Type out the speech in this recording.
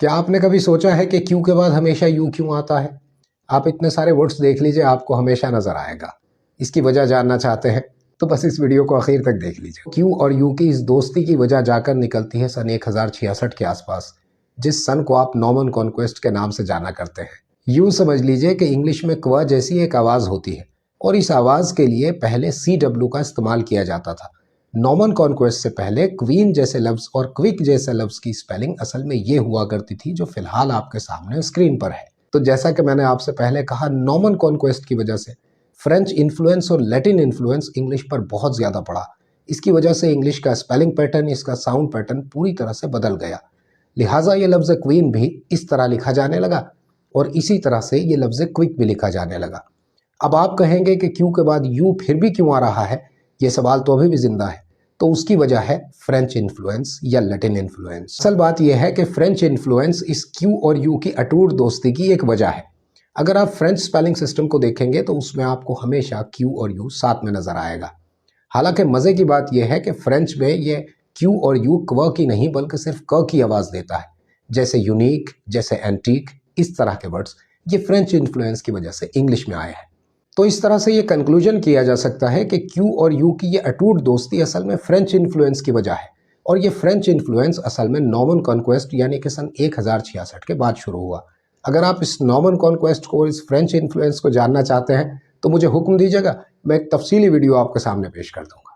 क्या आपने कभी सोचा है कि क्यू के बाद हमेशा यू क्यों आता है? आप इतने सारे वर्ड्स देख लीजिए, आपको हमेशा नजर आएगा। इसकी वजह जानना चाहते हैं तो बस इस वीडियो को आखिर तक देख लीजिए। क्यू और यू की इस दोस्ती की वजह जाकर निकलती है सन 1066 के आसपास, जिस सन को आप नॉर्मन कॉन्क्वेस्ट के नाम से जाना करते हैं। यूं समझ लीजिए कि इंग्लिश में क्व जैसी एक आवाज होती है और इस आवाज के लिए पहले CW का इस्तेमाल किया जाता था। नॉर्मन कॉन्क्वेस्ट से पहले क्वीन जैसे लफ्ज और क्विक जैसे लफ्ज की स्पेलिंग असल में ये हुआ करती थी जो फिलहाल आपके सामने स्क्रीन पर है। तो जैसा कि मैंने आपसे पहले कहा, नॉर्मन कॉन्क्वेस्ट की वजह से फ्रेंच इन्फ्लुएंस और लैटिन इन्फ्लुएंस इंग्लिश पर बहुत ज्यादा पड़ा। इसकी वजह से इंग्लिश का स्पेलिंग पैटर्न, इसका साउंड पैटर्न पूरी तरह से बदल गया। लिहाजा ये लफ्ज क्वीन भी इस तरह लिखा जाने लगा और इसी तरह से ये लफ्ज क्विक भी लिखा जाने लगा। अब आप कहेंगे कि क्यू के बाद यू फिर भी क्यों आ रहा है? ये सवाल तो अभी भी जिंदा है। तो उसकी वजह है फ्रेंच इन्फ्लुएंस या लैटिन इन्फ्लुएंस। असल बात यह है कि फ्रेंच इन्फ्लुएंस इस क्यू और यू की अटूट दोस्ती की एक वजह है। अगर आप फ्रेंच स्पेलिंग सिस्टम को देखेंगे तो उसमें आपको हमेशा क्यू और यू साथ में नजर आएगा। हालांकि मजे की बात यह है कि फ्रेंच में ये क्यू और यू क्व की नहीं बल्कि सिर्फ क की आवाज देता है। जैसे यूनिक, जैसे एंटीक, इस तरह के वर्ड्स ये फ्रेंच इन्फ्लुएंस की वजह से इंग्लिश में आए हैं। तो इस तरह से ये कंक्लूजन किया जा सकता है कि क्यू और यू की ये अटूट दोस्ती असल में फ्रेंच इन्फ्लुएंस की वजह है और ये फ्रेंच इन्फ्लुएंस असल में नॉर्मन कॉन्क्वेस्ट यानी कि सन 1066 के बाद शुरू हुआ। अगर आप इस नॉर्मन कॉन्क्वेस्ट को और इस फ्रेंच इन्फ्लुएंस को जानना चाहते हैं तो मुझे हुक्म दीजिएगा, मैं एक तफसीली वीडियो आपके सामने पेश कर दूंगा।